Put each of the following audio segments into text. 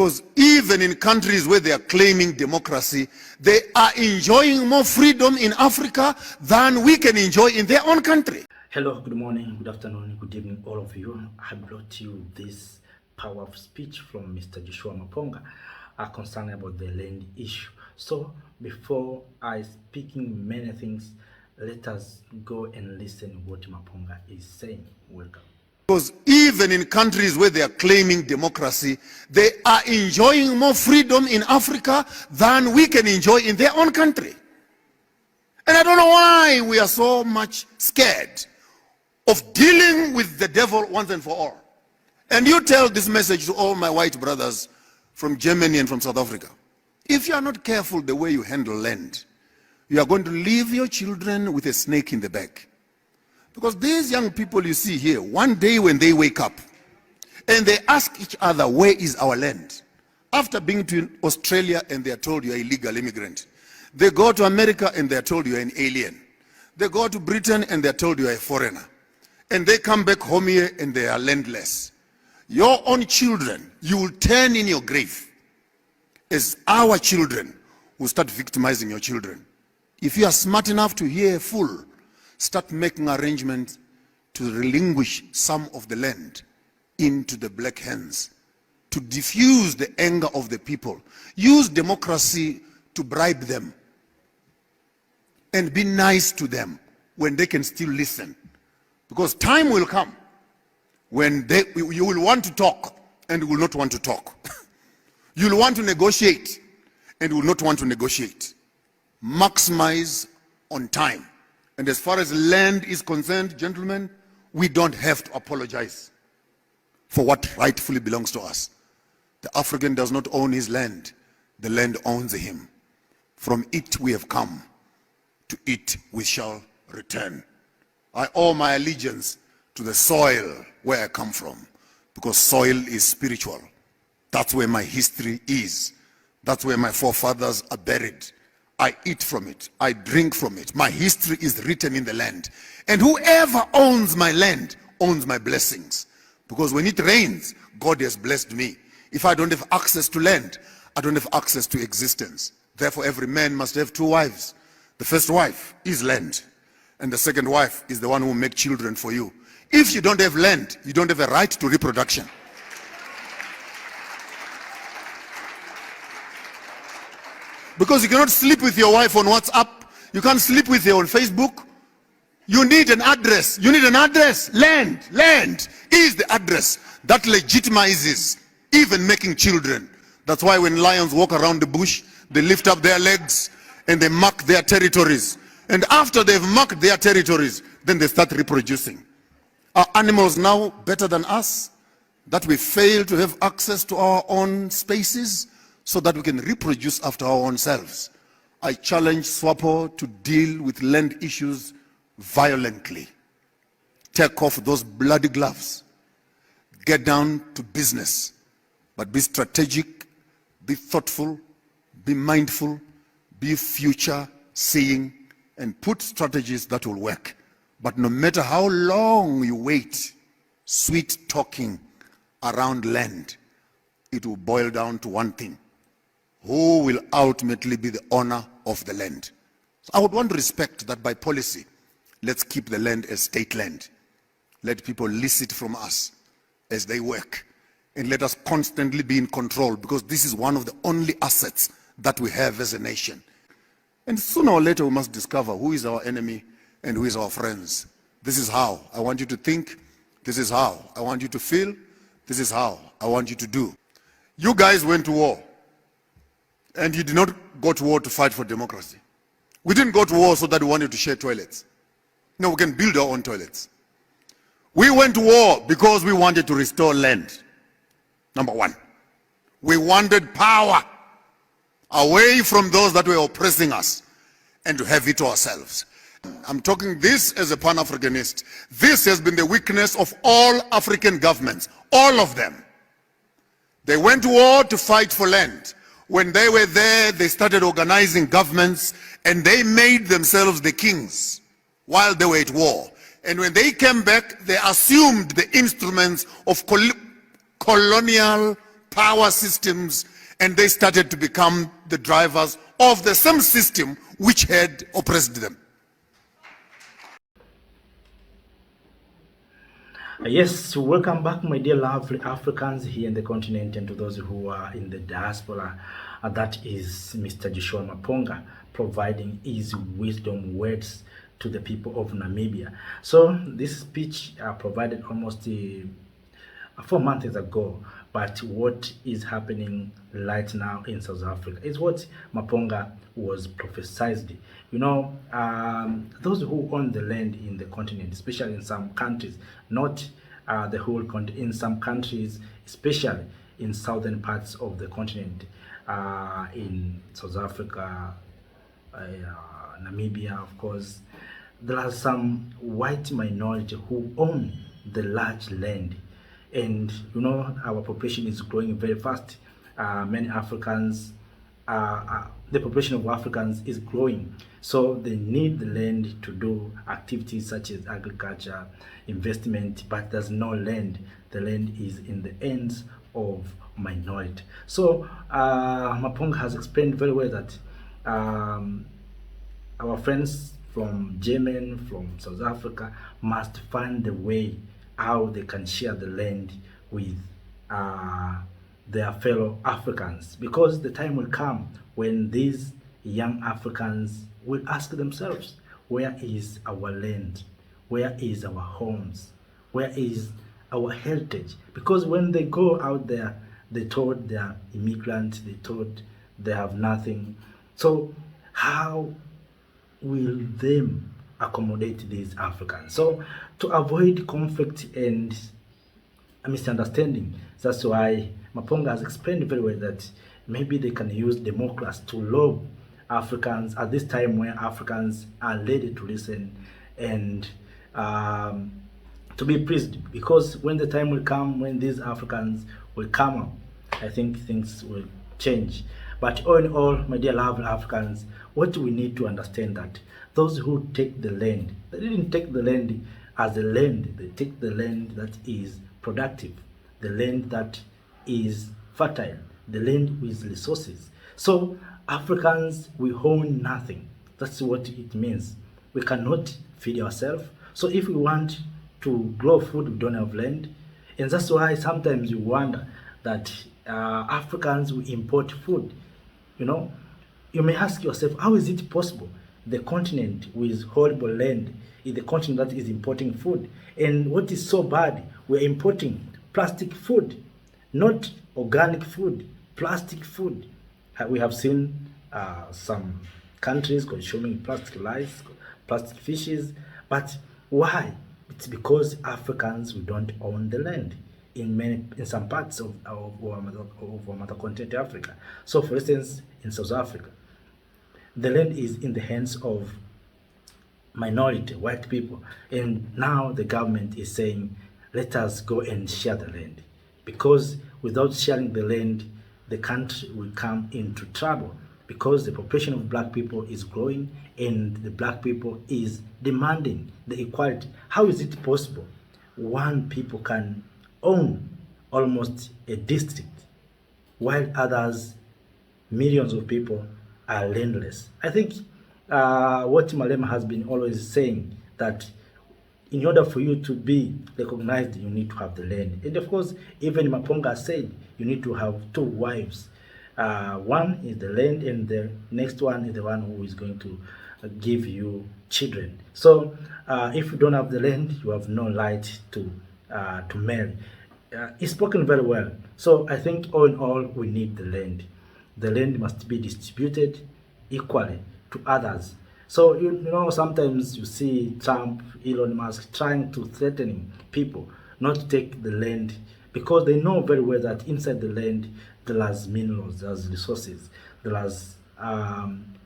Because even in countries where they are claiming democracy, they are enjoying more freedom in Africa than we can enjoy in their own country. Hello, good morning, good afternoon, good evening, all of you. I brought you this power of speech from Mr. Joshua Maponga concerning about the land issue. So before I speaking many things, let us go and listen what Maponga is saying. Welcome. Because even in countries where they are claiming democracy, they are enjoying more freedom in Africa than we can enjoy in their own country. And I don't know why we are so much scared of dealing with the devil once and for all. And you tell this message to all my white brothers from Germany and from South Africa. If you are not careful the way you handle land, you are going to leave your children with a snake in the back. Because these young people you see here, one day when they wake up and they ask each other, where is our land? After being to Australia and they are told you are illegal immigrant. They go to America and they are told you are an alien. They go to Britain and they are told you are a foreigner. And they come back home here and they are landless. Your own children, you will turn in your grave as our children will start victimizing your children. If you are smart enough to hear a fool, start making arrangements to relinquish some of the land into the black hands, to diffuse the anger of the people. Use democracy to bribe them and be nice to them when they can still listen. Because time will come when you will want to talk and will not want to talk. You'll want to negotiate and will not want to negotiate. Maximize on time. And as far as land is concerned, gentlemen, we don't have to apologize for what rightfully belongs to us. The African does not own his land. The land owns him. From it we have come. To it we shall return. I owe my allegiance to the soil where I come from, because soil is spiritual. That's where my history is. That's where my forefathers are buried. I eat from it. I drink from it. My history is written in the land. And whoever owns my land owns my blessings. Because when it rains, God has blessed me. If I don't have access to land, I don't have access to existence. Therefore, every man must have two wives. The first wife is land. And the second wife is the one who will make children for you. If you don't have land, you don't have a right to reproduction. Because you cannot sleep with your wife on WhatsApp. You can't sleep with her on Facebook. You need an address. You need an address. Land. Land is the address that legitimizes even making children. That's why when lions walk around the bush, they lift up their legs and they mark their territories. And after they've marked their territories, then they start reproducing. Are animals now better than us? That we fail to have access to our own spaces so that we can reproduce after our own selves. I challenge SWAPO to deal with land issues violently. Take off those bloody gloves. Get down to business. But be strategic, be thoughtful, be mindful, be future-seeing, and put strategies that will work. But no matter how long you wait, sweet talking around land, it will boil down to one thing. Who will ultimately be the owner of the land? So I would want to respect that by policy. Let's keep the land as state land. Let people lease it from us as they work. And let us constantly be in control, because this is one of the only assets that we have as a nation. And sooner or later we must discover who is our enemy and who is our friends. This is how I want you to think. This is how I want you to feel. This is how I want you to do. You guys went to war. And you did not go to war to fight for democracy. We didn't go to war so that we wanted to share toilets. No, we can build our own toilets. We went to war because we wanted to restore land. Number one. We wanted power away from those that were oppressing us and to have it to ourselves. I'm talking this as a Pan-Africanist. This has been the weakness of all African governments, all of them. They went to war to fight for land. When they were there, they started organizing governments and they made themselves the kings while they were at war. And when they came back, they assumed the instruments of colonial power systems, and they started to become the drivers of the same system which had oppressed them. Yes, welcome back, my dear lovely Africans here in the continent and to those who are in the diaspora. That is Mr. Joshua Maponga providing his wisdom words to the people of Namibia. So this speech provided almost 4 months ago, but what is happening right now in South Africa is what Maponga was prophesied. You know, those who own the land in the continent, especially in some countries, not the whole continent, in some countries, especially in southern parts of the continent, in South Africa, Namibia, of course, there are some white minority who own the large land, and you know our population is growing very fast. Many Africans, the population of Africans is growing, so they need the land to do activities such as agriculture, investment, but there's no land. The land is in the hands of minority. So Maponga has explained very well that our friends from Yemen, from South Africa, must find a way how they can share the land with their fellow Africans, because the time will come when these young Africans will ask themselves, where is our land? Where is our homes? Where is our heritage? Because when they go out there, they thought they are immigrants, they thought they have nothing. So how will them accommodate these Africans? So to avoid conflict and a misunderstanding, that's why Maponga has explained very well that maybe they can use democracy to lobby Africans at this time when Africans are ready to listen and to be pleased, because when the time will come when these Africans will come up, I think things will change. But all in all, my dear lovely Africans, what we need to understand that those who take the land, they didn't take the land as a land, they take the land that is productive, the land that is fertile, the land with resources. So Africans, we own nothing. That's what it means. We cannot feed ourselves. So if we want to grow food, we don't have land. And that's why sometimes you wonder that Africans will import food. You know, you may ask yourself, how is it possible the continent with horrible land is the continent that is importing food? And what is so bad, we're importing plastic food, not organic food, plastic food. We have seen some countries consuming plastic rice, plastic fishes, but why? It's because Africans, we don't own the land in some parts of our mother continent, Africa. So for instance, in South Africa, the land is in the hands of minority, white people. And now the government is saying, let us go and share the land. Because without sharing the land, the country will come into trouble, because the population of black people is growing and the black people is demanding the equality. How is it possible one people can own almost a district while others, millions of people, are landless? I think what Malema has been always saying, that in order for you to be recognized, you need to have the land. And of course, even Maponga said you need to have two wives. One is the land, and the next one is the one who is going to give you children. So if you don't have the land, you have no right to marry. It's spoken very well. So I think all in all, we need the land. The land must be distributed equally to others. So you know, sometimes you see Trump, Elon Musk trying to threaten people not to take the land, because they know very well that inside the land there are minerals, there's resources, there is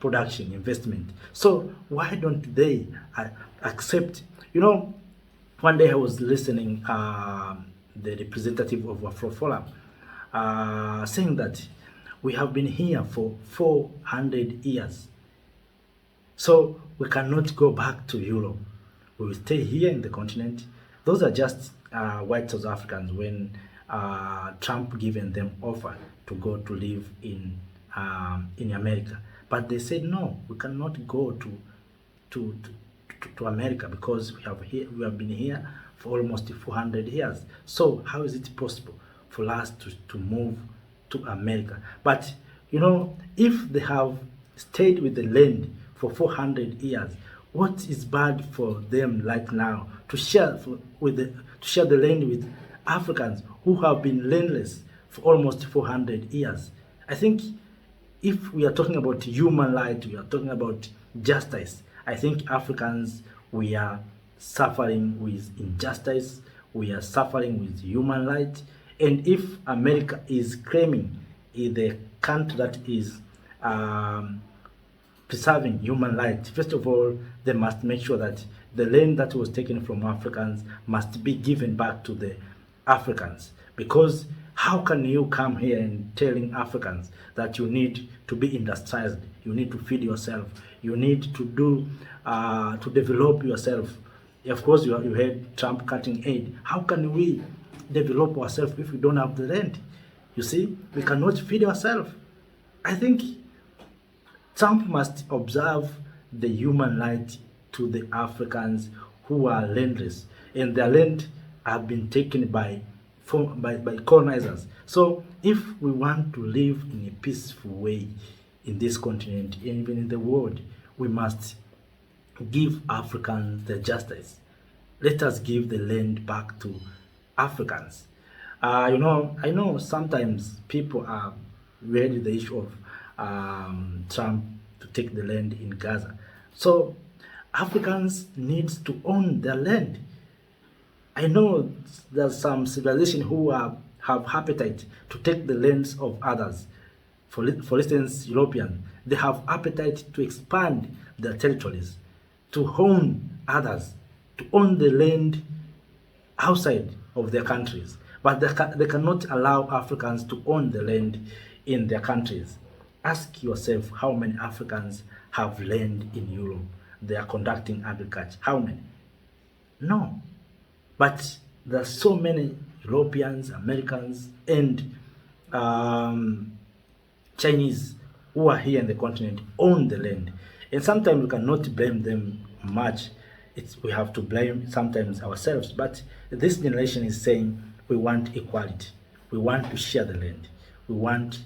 production, investment. So why don't they accept? You know, one day I was listening the representative of Afro Forum saying that we have been here for 400 years. So we cannot go back to Europe. We will stay here in the continent. Those are just white South Africans when Trump given them offer to go to live in America, but they said no, we cannot go to, to America because we have been here for almost 400 years. So how is it possible for us to move to America? But you know, if they have stayed with the land for 400 years, what is bad for them right now to share to share the land with Africans who have been landless for almost 400 years? I think if we are talking about human rights, we are talking about justice. I think Africans, we are suffering with injustice, we are suffering with human rights. And if America is claiming in the country that is preserving human rights, first of all, they must make sure that the land that was taken from Africans must be given back to the Africans. Because how can you come here and telling Africans that you need to be industrialized, you need to feed yourself, you need to do to develop yourself? Of course, you heard Trump cutting aid. How can we develop ourselves if we don't have the land? You see, we cannot feed ourselves. I think Trump must observe the human right to the Africans who are landless, and their land have been taken by colonizers. So if we want to live in a peaceful way in this continent and even in the world, we must give Africans the justice. Let us give the land back to Africans. You know, I know sometimes people are ready the issue of Trump to take the land in Gaza. So Africans need to own their land. I know there's some civilization who have appetite to take the lands of others. For instance, European, they have appetite to expand their territories, to own others, to own the land outside of their countries. But they cannot allow Africans to own the land in their countries. Ask yourself how many Africans have land in Europe. They are conducting agriculture. How many? No. But there are so many Europeans, Americans, and Chinese who are here in the continent, own the land. And sometimes we cannot blame them much. We have to blame sometimes ourselves. But this generation is saying we want equality. We want to share the land. We want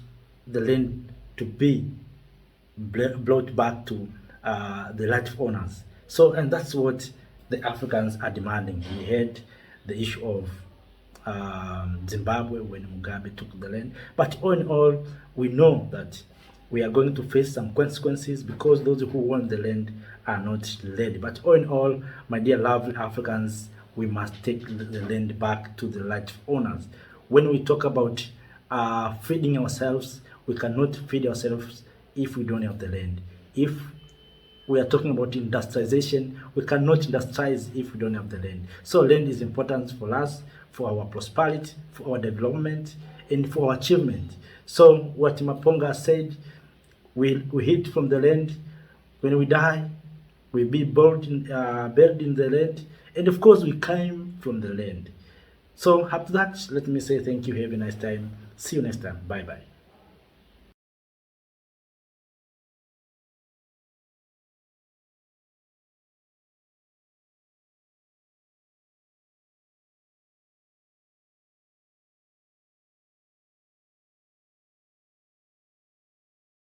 the land to be brought back to the rightful owners. So, and that's what the Africans are demanding. We had the issue of Zimbabwe when Mugabe took the land. But all in all, we know that we are going to face some consequences because those who want the land are not ready. But all in all, my dear lovely Africans, we must take the land back to the rightful owners. When we talk about feeding ourselves, we cannot feed ourselves if we don't have the land. If we are talking about industrialization, we cannot industrialize if we don't have the land. So land is important for us, for our prosperity, for our development, and for our achievement. So what Maponga said, we eat from the land. When we die, we be buried in the land, and of course we climb from the land. So after that, let me say thank you. Have a nice time. See you next time. Bye bye.